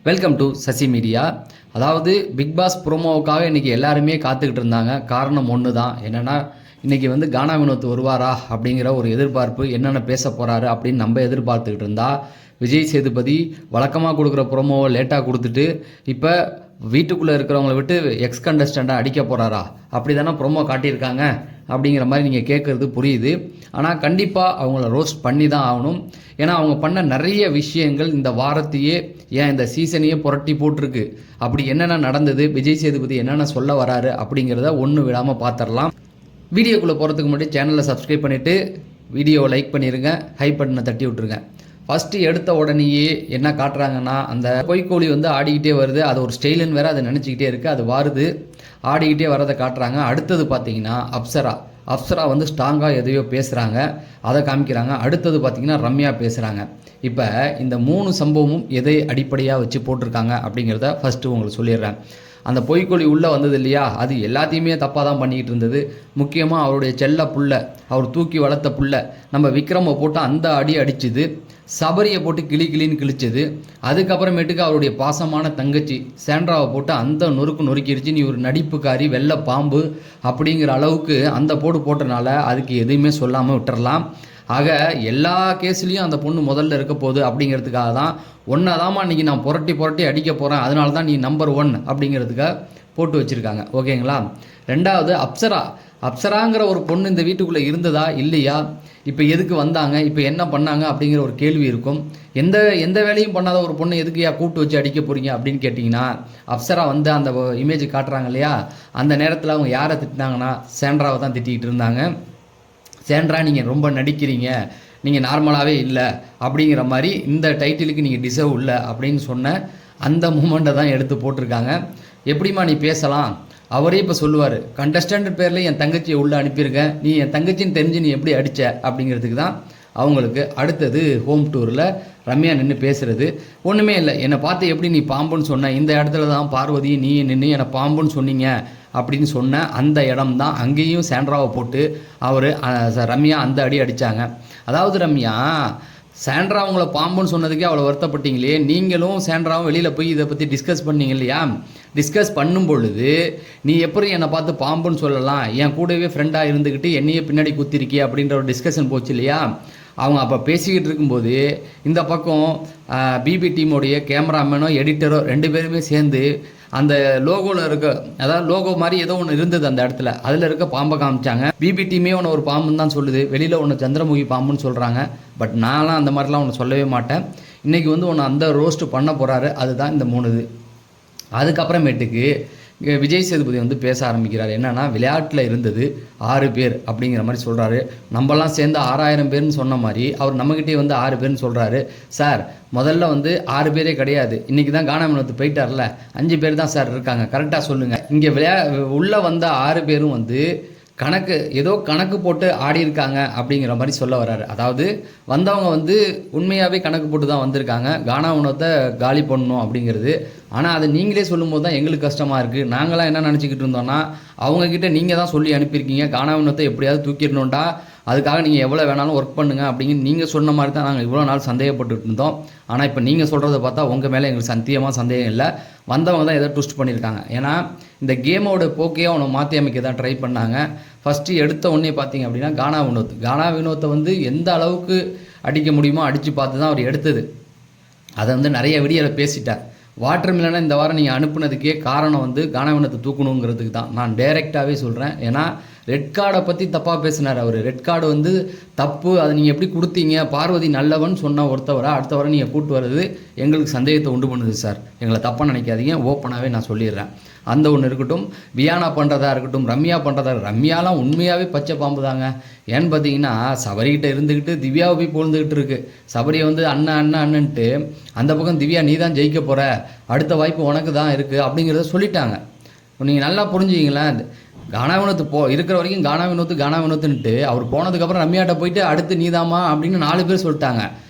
Welcome to Sasi media. அதாவது Bigg Boss ப்ரோமோவுக்காக இன்றைக்கி எல்லாருமே காத்துக்கிட்டு இருந்தாங்க. காரணம் ஒன்று தான், என்னென்னா இன்றைக்கி வந்து கானா வினோத் வருவாரா அப்படிங்கிற ஒரு எதிர்பார்ப்பு, என்னென்ன பேச போகிறாரு அப்படின்னு நம்ம எதிர்பார்த்துக்கிட்டு இருந்தா, விஜய் சேதுபதி வழக்கமாக கொடுக்குற ப்ரோமோவை லேட்டாக கொடுத்துட்டு இப்போ வீட்டுக்குள்ளே இருக்கிறவங்கள விட்டு எக்ஸ் கண்டஸ்டண்ட்டாக அடிக்க போகிறாரா, அப்படி தானே ப்ரோமோ காட்டியிருக்காங்க அப்படிங்கிற மாதிரி நீங்கள் கேட்குறது புரியுது. ஆனால் கண்டிப்பாக அவங்கள ரோஸ்ட் பண்ணி தான் ஆகணும். ஏன்னா அவங்க பண்ண நிறைய விஷயங்கள் இந்த வாரத்தையே, ஏன் இந்த சீசனையே புரட்டி போட்டிருக்கு. அப்படி என்னென்ன நடந்தது, விஜய் சேதுபதி என்னென்ன சொல்ல வராரு அப்படிங்கிறத ஒன்று விடாமல் பார்த்துடலாம். வீடியோக்குள்ளே போகிறதுக்கு முன்னாடி சேனலை சப்ஸ்கிரைப் பண்ணிவிட்டு வீடியோவை லைக் பண்ணிடுங்க, ஹை பட்டனை தட்டி விட்டுருங்க. ஃபஸ்ட்டு எடுத்த உடனேயே என்ன காட்டுறாங்கன்னா, அந்த பொய்க்கோழி வந்து ஆடிக்கிட்டே வருது, அது ஒரு ஸ்டைலுன்னு வேறு அதை நினச்சிக்கிட்டே இருக்குது, அது வருது ஆடிக்கிட்டே வரதை காட்டுறாங்க. அடுத்தது பார்த்தீங்கன்னா அப்சரா வந்து ஸ்ட்ராங்காக எதையோ பேசுகிறாங்க, அதை காமிக்கிறாங்க. அடுத்தது பார்த்திங்கன்னா ரம்யா பேசுகிறாங்க. இப்போ இந்த 3 சம்பவமும் எதை அடிப்படையாக வச்சு போட்டிருக்காங்க அப்படிங்கிறத ஃபஸ்ட்டு உங்களுக்கு சொல்லிடுறேன். அந்த பொய்க்கொழி உள்ளே வந்தது இல்லையா, அது எல்லாத்தையுமே தப்பாக தான் பண்ணிக்கிட்டு இருந்தது. முக்கியமாக அவருடைய செல்ல புள்ள, அவர் தூக்கி வளர்த்த புள்ள நம்ம விக்ரமை போட்டு அந்த அடி அடிச்சுது, சபரியை போட்டு கிளின்னு கிழிச்சது. அதுக்கப்புறமேட்டுக்கு அவருடைய பாசமான தங்கச்சி சாண்ட்ராவை போட்டு அந்த நொறுக்கிடுச்சு. நீ ஒரு நடிப்புக்காரி, வெள்ளை பாம்பு அப்படிங்கிற அளவுக்கு அந்த போட்டனால அதுக்கு எதுவுமே சொல்லாமல் விட்டுறலாம். ஆக எல்லா கேஸ்லேயும் அந்த பொண்ணு முதல்ல இருக்க போகுது அப்படிங்கிறதுக்காக தான் ஒன்றாதாம்மா இன்றைக்கி நான் புரட்டி அடிக்க போகிறேன், அதனால தான் நீ நம்பர் 1 அப்படிங்கிறதுக்காக போட்டு வச்சுருக்காங்க. ஓகேங்களா. ரெண்டாவது அப்சராங்கிற ஒரு பொண்ணு இந்த வீட்டுக்குள்ளே இருந்ததா இல்லையா, இப்போ எதுக்கு வந்தாங்க, இப்போ என்ன பண்ணாங்க அப்படிங்கிற ஒரு கேள்வி இருக்கும். எந்த வேலையும் பண்ணாத ஒரு பொண்ணு எதுக்கு கூப்பிட்டு வச்சு அடிக்க போகிறீங்க அப்படின்னு கேட்டிங்கன்னா, அப்சரா வந்து அந்த இமேஜ் காட்டுறாங்க இல்லையா, அந்த நேரத்தில் அவங்க யாரை திட்டினாங்கன்னா சாண்ட்ராவை தான் திட்டிகிட்டு இருந்தாங்க. சாண்ட்ரா நீங்கள் ரொம்ப நடிக்கிறீங்க, நீங்கள் நார்மலாகவே இல்லை அப்படிங்கிற மாதிரி, இந்த டைட்டிலுக்கு நீங்கள் டிசர்வ் இல்லை அப்படின்னு சொன்ன அந்த மூமெண்ட்டை தான் எடுத்து போட்டிருக்காங்க. எப்படிமா நீ பேசலாம், அவரே இப்போ சொல்லுவார், கண்டஸ்டன்ட் பேரில் என் தங்கச்சியை உள்ளே அனுப்பியிருக்கேன், நீ என் தங்கச்சின்னு தெரிஞ்சு நீ எப்படி அடித்த அப்படிங்கிறதுக்கு தான் அவங்களுக்கு. அடுத்தது ஹோம் டூரில் ரம்யா நின்று பேசுகிறது, ஒன்றுமே இல்லை, என்னை பார்த்து எப்படி நீ பாம்புன்னு சொன்ன, இந்த இடத்துல தான் பார்வதி நீ நின்று என்னை பாம்புன்னு சொன்னீங்க அப்படின்னு சொன்ன அந்த இடம் தான். அங்கேயும் சாண்ட்ராவை போட்டு ரம்யா அந்த அடி அடித்தாங்க. அதாவது ரம்யா, சாண்ட்ரா அவங்கள பாம்புன்னு சொன்னதுக்கே அவ்வளோ வருத்தப்பட்டீங்களே, நீங்களும் சாண்ட்ராவும் வெளியில் போய் இதை பற்றி டிஸ்கஸ் பண்ணீங்க இல்லையா, டிஸ்கஸ் பண்ணும் பொழுது நீ எப்படி என்னை பார்த்து பாம்புன்னு சொல்லலாம், என் கூடவே ஃப்ரெண்டாக இருந்துக்கிட்டு என்னையே பின்னாடி குத்திருக்கிய அப்படின்ற ஒரு டிஸ்கஷன் போச்சு இல்லையா. அவங்க அப்போ பேசிக்கிட்டு இருக்கும்போது இந்த பக்கம் பிபி டீமோடைய கேமராமேனோ எடிட்டரோ 2 பேருமே சேர்ந்து அந்த லோகோவில் இருக்க, அதாவது லோகோ மாதிரி ஏதோ ஒன்று இருந்தது அந்த இடத்துல, அதில் இருக்க பாம்பை காமிச்சாங்க. பிபி டீமே ஒன்று ஒரு பாம்புன்னு தான் சொல்லுது, வெளியில் ஒன்று சந்திரமுகி பாம்புன்னு சொல்கிறாங்க. பட் நான்லாம் அந்த மாதிரிலாம் ஒன்று சொல்லவே மாட்டேன். இன்றைக்கி வந்து ஒன்று அந்த ரோஸ்ட்டு பண்ண போகிறாரு, அதுதான் இந்த 3 இது. அதுக்கப்புறமேட்டுக்கு விஜய் சேதுபதி வந்து பேச ஆரம்பிக்கிறார். என்னென்னா, விளையாட்டில் இருந்தது 6 பேர் அப்படிங்கிற மாதிரி சொல்கிறாரு. நம்மலாம் சேர்ந்து 6000 பேர்னு சொன்ன மாதிரி அவர் நம்மக்கிட்டே வந்து 6 பேர்னு சொல்கிறாரு. சார், முதல்ல வந்து 6 பேரே கிடையாது, இன்றைக்கி தான் கானா வினோத் போயிட்டார்ல, 5 பேர் தான் சார் இருக்காங்க, கரெக்டாக சொல்லுங்கள். இங்கே உள்ளே வந்த 6 பேரும் வந்து கணக்கு போட்டு ஆடி இருக்காங்க அப்படிங்கிற மாதிரி சொல்ல வர்றாரு. அதாவது வந்தவங்க வந்து உண்மையாகவே கணக்கு போட்டு தான் வந்திருக்காங்க, கானா வினோத்தை காலி பண்ணணும் அப்படிங்கிறது. ஆனால் அதை நீங்களே சொல்லும்போது தான் எங்களுக்கு கஷ்டமாக இருக்குது. நாங்களாம் என்ன நினச்சிக்கிட்டு இருந்தோம்னா, அவங்கக்கிட்ட நீங்கள் தான் சொல்லி அனுப்பியிருக்கீங்க, கானா வினோத்தை எப்படியாவது தூக்கிடணும்டா, அதுக்காக நீங்கள் எவ்வளோ வேணாலும் ஒர்க் பண்ணுங்கள் அப்படின்னு நீங்கள் சொன்ன மாதிரி தான் நாங்கள் இவ்வளோ நாள் சந்தேகப்பட்டுட்டு இருந்தோம். ஆனால் இப்போ நீங்கள் சொல்கிறத பார்த்தா உங்கள் மேலே எங்களுக்கு சந்தேகம் இல்லை, வந்தவங்க தான் ஏதோ ட்விஸ்ட் பண்ணியிருக்காங்க. ஏன்னா இந்த கேமோட போக்கையே அவனை மாற்றி அமைக்க தான் ட்ரை பண்ணாங்க. ஃபஸ்ட்டு எடுத்த உடனே பார்த்தீங்க அப்படின்னா கானா வினோத்தை வந்து எந்த அளவுக்கு அடிக்க முடியுமோ அடித்து பார்த்து தான் அவர் எடுத்தது. அதை வந்து நிறைய வீடியோவில் பேசிட்டார். வாட்டர் மில்லனை இந்த வாரம் நீங்கள் அனுப்புனதுக்கே காரணம் வந்து கானா வினோத்தை தூக்கணுங்கிறதுக்கு தான், நான் டைரெக்டாகவே சொல்கிறேன். ஏன்னா ரெட் கார்டை பற்றி தப்பாக பேசினார் அவர். ரெட் கார்டு வந்து தப்பு, அதை நீங்கள் எப்படி கொடுத்தீங்க, பார்வதி நல்லவன் சொன்ன ஒருத்தவரை அடுத்த வாரம் நீங்கள் கூப்பிட்டு வர்றது எங்களுக்கு சந்தேகத்தை உண்டு பண்ணுது சார், எங்களை தப்பாக நினைக்காதீங்க, ஓப்பனாகவே நான் சொல்லிடுறேன். அந்த ஒன்று இருக்கட்டும், வியானா பண்ணுறதா இருக்கட்டும், ரம்யா பண்ணுறதா, ரம்யாலாம் உண்மையாகவே பச்சை பாம்பு தாங்க. ஏன்னு பார்த்தீங்கன்னா, சபரிகிட்ட இருந்துக்கிட்டு திவ்யாவை போய் பொழுந்துக்கிட்டு இருக்கு. சபரியை வந்து அண்ணன்ட்டு அந்த பக்கம் திவ்யா நீ தான் ஜெயிக்க போகிற, அடுத்த வாய்ப்பு உனக்கு தான் இருக்குது அப்படிங்கிறத சொல்லிட்டாங்க. நீங்கள் நல்லா புரிஞ்சுக்கிங்களேன். கானா வினோத் இருக்கிற வரைக்கும் கானா வினோத்துன்ட்டு அவர் போனதுக்கப்புறம் ரம்யாட்ட போயிட்டு அடுத்து நீதாமா அப்படின்னு 4 பேர் சொல்லிட்டாங்க.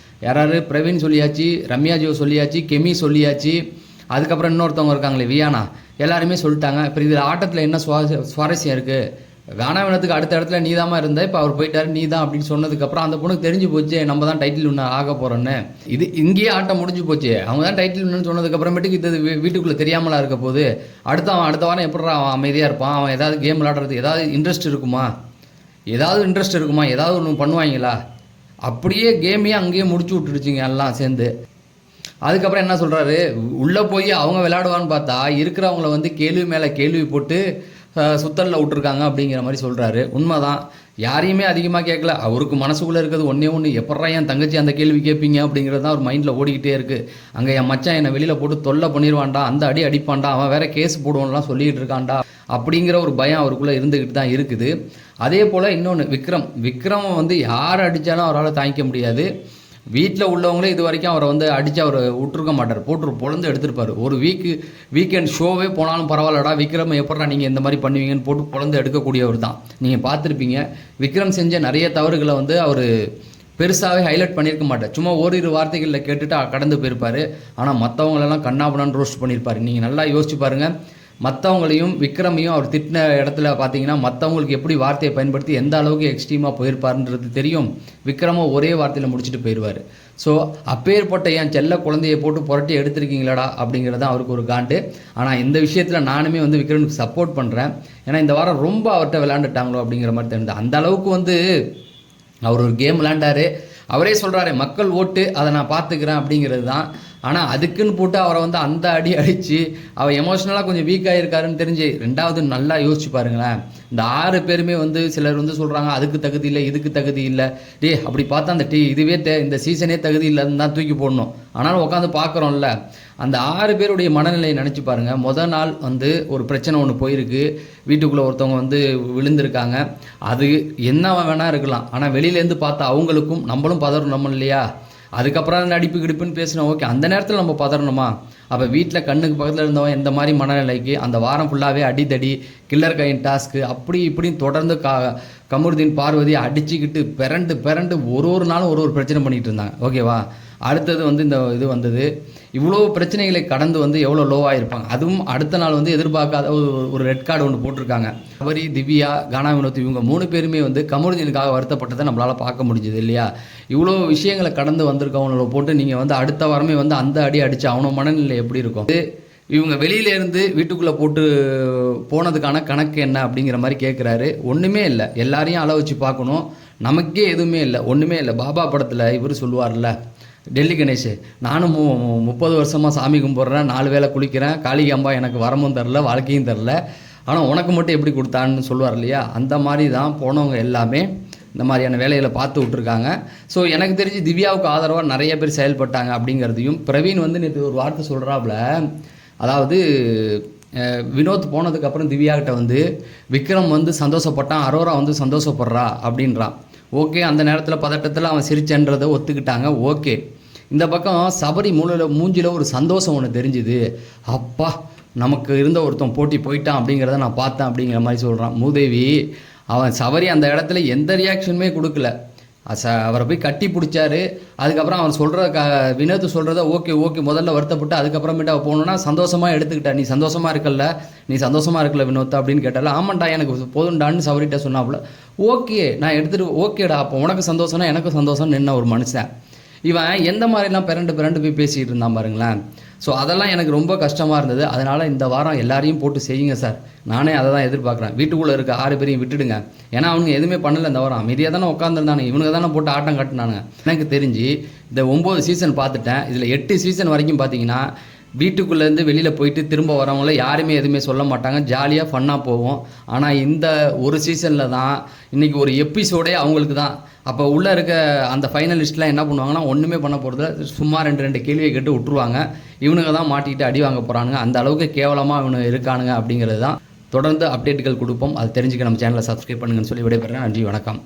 யாராரு, பிரவீன் சொல்லியாச்சு, ரம்யா ஜோ சொல்லியாச்சு, கெமி சொல்லியாச்சு, அதுக்கப்புறம் இன்னொருத்தவங்க இருக்காங்களே வியானா, எல்லாருமே சொல்லிட்டாங்க. இப்போ இதில் ஆட்டத்தில் என்ன சுவாரஸ்யம் இருக்குது, கானாவினத்துக்கு அடுத்த இடத்துல நீ தாமா இருந்த, இப்போ அவர் போயிட்டாரு நீ தான் அப்படின்னு சொன்னதுக்கப்புறம் அந்த பொண்ணுக்கு தெரிஞ்சு போச்சு நம்ம தான் டைட்டில் வின்னர் ஆக போகிறோன்னு. இது இங்கேயே ஆட்டம் முடிஞ்சு போச்சு. அவங்க தான் டைட்டில் வின்னர் சொன்னதுக்கப்புறமேட்டுக்கு இது வீட்டுக்குள்ளே தெரியாமலா இருக்க போது. அடுத்த வாரம் எப்படி அவன் அமைதியாக இருப்பான்? அவன் ஏதாவது கேம் விளாடுறது ஏதாவது இன்ட்ரெஸ்ட் இருக்குமா? ஏதாவது ஒன்று பண்ணுவாங்களா? அப்படியே கேமையே அங்கேயே முடிச்சு விட்டுடுச்சிங்க எல்லாம் சேர்ந்து. அதுக்கப்புறம் என்ன சொல்கிறாரு, உள்ளே போய் அவங்க விளையாடுவான்னு பார்த்தா இருக்கிறவங்கள வந்து கேள்வி மேலே கேள்வி போட்டு சுத்தலில் விட்டுருக்காங்க அப்படிங்கிற மாதிரி சொல்கிறாரு. உண்மைதான், யாரையுமே அதிகமாக கேட்கல. அவருக்கு மனசுக்குள்ளே இருக்கிறது ஒன்று எப்பட்றா என் தங்கச்சி அந்த கேள்வி கேட்பீங்க அப்படிங்கிறது தான் அவர் மைண்டில் ஓடிக்கிட்டே இருக்குது. அங்கே என் மச்சான் என்னை வெளியில் போட்டு தொல்லை பண்ணிடுவான்டா, அந்த அடி அடிப்பான்டா, அவன் வேற கேஸ் போடுவான்லாம் சொல்லிகிட்டு இருக்கான்டா அப்படிங்கிற ஒரு பயம் அவருக்குள்ளே இருந்துக்கிட்டு தான் இருக்குது. அதே போல் இன்னொன்று விக்ரம் வந்து யார் அடித்தாலும் அவரால் தாங்கிக்க முடியாது. வீட்டில் உள்ளவங்களே இது வரைக்கும் அவரை வந்து அடித்து அவர் விட்டுருக்க மாட்டார், போட்டு பொழந்து எடுத்திருப்பார். ஒரு வீக்கெண்ட் ஷோவே போனாலும் பரவாயில்லடா விக்ரம் எப்படா நீங்கள் இந்த மாதிரி பண்ணுவீங்கன்னு போட்டு பொழந்து எடுக்கக்கூடியவர் தான். நீங்கள் பார்த்துருப்பீங்க, விக்ரம் செஞ்ச நிறைய தவறுகளை வந்து அவர் பெருசாகவே ஹைலைட் பண்ணியிருக்க மாட்டார். சும்மா ஓரிரு வார்த்தைகளில் கேட்டுட்டு கடந்து போயிருப்பார். ஆனால் மற்றவங்களெல்லாம் கண்ணாபுனான்னு ரோஸ்ட் பண்ணியிருப்பார். நீங்கள் நல்லா யோசிச்சு பாருங்கள், மற்றவங்களையும் விக்ரமையும் அவர் திட்டின இடத்துல பார்த்தீங்கன்னா மற்றவங்களுக்கு எப்படி வார்த்தையை பயன்படுத்தி எந்த அளவுக்கு எக்ஸ்ட்ரீமாக போயிருப்பாருன்றது தெரியும். விக்ரமோ ஒரே வார்த்தையில் முடிச்சுட்டு போயிடுவார். ஸோ அப்பேற்பட்ட என் செல்ல குழந்தையை போட்டு புரட்டி எடுத்திருக்கீங்களாடா அப்படிங்கிறது தான் அவருக்கு ஒரு காண்டு. ஆனால் இந்த விஷயத்தில் நானுமே வந்து விக்ரமுக்கு சப்போர்ட் பண்ணுறேன். ஏன்னா இந்த வாரம் ரொம்ப அவர்கிட்ட விளையாண்டுட்டாங்களோ அப்படிங்கிற மாதிரி தெரியுது. அந்த அளவுக்கு வந்து அவர் ஒரு கேம் விளையாண்டாரு. அவரே சொல்கிறாரு மக்கள் ஓட்டு அதை நான் பார்த்துக்கிறேன் அப்படிங்கிறது தான். ஆனால் அதுக்குன்னு போட்டு அவரை வந்து அந்த அடி அடித்து அவர் எமோஷ்னலாக கொஞ்சம் வீக்காக இருக்காருன்னு தெரிஞ்சு. ரெண்டாவது நல்லா யோசிச்சு பாருங்களேன், இந்த 6 பேருமே வந்து சிலர் வந்து சொல்கிறாங்க அதுக்கு தகுதி இல்லை இதுக்கு தகுதி இல்லை. அப்படி பார்த்தா அந்த இதுவே இந்த சீசனே தகுதி இல்லைன்னு தான் தூக்கி போடணும். ஆனாலும் உட்காந்து பார்க்குறோம்ல, அந்த 6 பேருடைய மனநிலையை நினச்சி பாருங்கள். முதல் நாள் வந்து ஒரு பிரச்சனை ஒன்று போயிருக்கு, வீட்டுக்குள்ளே ஒருத்தவங்க வந்து விழுந்திருக்காங்க. அது என்ன வேணா இருக்கலாம், ஆனால் வெளியிலேருந்து பார்த்தா அவங்களுக்கும் நம்மளும் பதறணும் இல்லையா? அதுக்கப்புறம் நடிப்பு கிடிப்புன்னு பேசினோம், ஓகே. அந்த நேரத்தில் நம்ம பதறணுமா? அப்போ வீட்டில் கண்ணுக்கு பக்கத்தில் இருந்தவன் எந்த மாதிரி மனநிலைக்கு அந்த வாரம் ஃபுல்லாகவே அடித்தடி கில்லர் கையின் டாஸ்க்கு அப்படி இப்படின்னு தொடர்ந்து கமருதீன் பார்வதி அடிச்சுக்கிட்டு பிறண்டு ஒரு நாளும் ஒரு பிரச்சனை பண்ணிகிட்டு இருந்தாங்க. ஓகேவா? அடுத்தது வந்து இந்த இது வந்தது. இவ்வளோ பிரச்சனைகளை கடந்து வந்து எவ்வளோ லோவாக இருப்பாங்க. அதுவும் அடுத்த நாள் வந்து எதிர்பார்க்காத ஒரு ரெட் கார்டு ஒன்று போட்டிருக்காங்க. அவரி, திவ்யா, கானா வினோத் இவங்க 3 பேருமே வந்து கமருதீனுக்காக வருத்தப்பட்டதை நம்மளால் பார்க்க முடிஞ்சது இல்லையா? இவ்வளோ விஷயங்களை கடந்து வந்திருக்கவங்கள போட்டு நீங்கள் வந்து அடுத்த வாரமே வந்து அந்த அடி அடித்து அவனோட மனநிலை எப்படி இருக்கும்? இவங்க வெளியிலேருந்து வீட்டுக்குள்ளே போட்டு போனதுக்கான கணக்கு என்ன அப்படிங்கிற மாதிரி கேட்குறாரு. ஒன்றுமே இல்லை, எல்லாரையும் அளவு வச்சு பார்க்கணும். நமக்கே எதுவுமே இல்லை, ஒன்றுமே இல்லை. பாபா படத்தில் இவர் சொல்லுவார்ல, டெல்லி கணேஷ், நானும் 30 வருஷமாக சாமி கும்பிட்றேன், 4 வேளை குளிக்கிறேன், காளிகாம்பா எனக்கு வரமும் தரல வாழ்க்கையும் தரல, ஆனால் உனக்கு மட்டும் எப்படி கொடுத்தான்னு சொல்லுவார் இல்லையா? அந்த மாதிரி தான் போனவங்க எல்லாமே இந்த மாதிரியான வேலைகளை பார்த்து விட்ருக்காங்க. ஸோ எனக்கு தெரிஞ்சு திவ்யாவுக்கு ஆதரவாக நிறைய பேர் செயல்பட்டாங்க அப்படிங்கிறதையும். பிரவீன் வந்து நேற்று ஒரு வார்த்தை சொல்கிறாப்புல, அதாவது வினோத் போனதுக்கப்புறம் திவ்யாக்கிட்ட வந்து விக்ரம் வந்து சந்தோஷப்பட்டான், அரோரா வந்து சந்தோஷப்படுறா அப்படின்றான். ஓகே, அந்த நேரத்தில் பதட்டத்தில் அவன் சிரிச்சன்றதை ஒத்துக்கிட்டாங்க. ஓகே, இந்த பக்கம் சபரி மூஞ்சியில் ஒரு சந்தோஷம் ஒன்று தெரிஞ்சுது. அப்பா, நமக்கு இருந்த ஒருத்தன் போட்டி போயிட்டான் அப்படிங்கிறத நான் பார்த்தேன் அப்படிங்கிற மாதிரி சொல்கிறான். மூதேவி, அவன் சபரி அந்த இடத்துல எந்த ரியாக்ஷனுமே கொடுக்கல. அவரை போய் கட்டி பிடிச்சாரு. அதுக்கப்புறம் அவர் சொல்கிற வினோத் சொல்கிறத ஓகே முதல்ல வருத்தப்பட்டு அதுக்கப்புறமேட்டு அவள் போகணுன்னா சந்தோஷமாக எடுத்துக்கிட்டா. நீ சந்தோஷமாக இருக்கல வினோத் அப்படின்னு கேட்டால, ஆமாண்டா எனக்கு போதுண்டான்னு சவரிட்ட சொன்னாப்புல. ஓகே, நான் எடுத்துகிட்டு ஓகேடா, அப்போ உனக்கு சந்தோஷம்னா எனக்கும் சந்தோஷம் நின்ன ஒரு மனுஷன். இவன் எந்த மாதிரிலாம் பிறண்டு போய் பேசிகிட்டு இருந்தான் பாருங்களேன். ஸோ அதெல்லாம் எனக்கு ரொம்ப கஷ்டமாக இருந்தது. அதனால் இந்த வாரம் எல்லாரையும் போட்டு செய்யுங்க சார், நானே அதை தான் எதிர்பார்க்குறேன். வீட்டுக்குள்ளே இருக்க 6 பேரையும் விட்டுடுங்க. ஏன்னா அவங்க எதுவுமே பண்ணலை இந்த வாரம், அமைதியாக தானே உட்காந்துருந்தானு, இவனுக்கு தானே போட்டு ஆட்டம் காட்டினானுங்க. எனக்கு தெரிஞ்சு இந்த 9 சீசன் பார்த்துட்டேன். இதில் 8 சீசன் வரைக்கும் பார்த்தீங்கன்னா வீட்டுக்குள்ளேருந்து வெளியில் போயிட்டு திரும்ப வரவங்கள யாருமே எதுவுமே சொல்ல மாட்டாங்க, ஜாலியாக ஃபன்னாக போவோம். ஆனால் இந்த ஒரு சீசனில் தான் இன்றைக்கி ஒரு எபிசோடே அவங்களுக்கு தான். அப்போ உள்ளே இருக்க அந்த ஃபைனலிஸ்ட்லாம் என்ன பண்ணுவாங்கன்னா ஒன்றுமே பண்ண போகிறது, சும்மா 2 கேள்வியை கேட்டு விட்டுருவாங்க. இவனுங்க தான் மாட்டிக்கிட்டு அடி வாங்க போகிறானுங்க. அந்த அளவுக்கு கேவலமாக இவனு இருக்கானுங்க அப்படிங்கிறது தான். தொடர்ந்து அப்டேட்டுகள் கொடுப்போம், அது தெரிஞ்சுக்க நம்ம சேனலை சப்ஸ்கிரைப் பண்ணுங்கன்னு சொல்லி விடைபெறேன். நன்றி, வணக்கம்.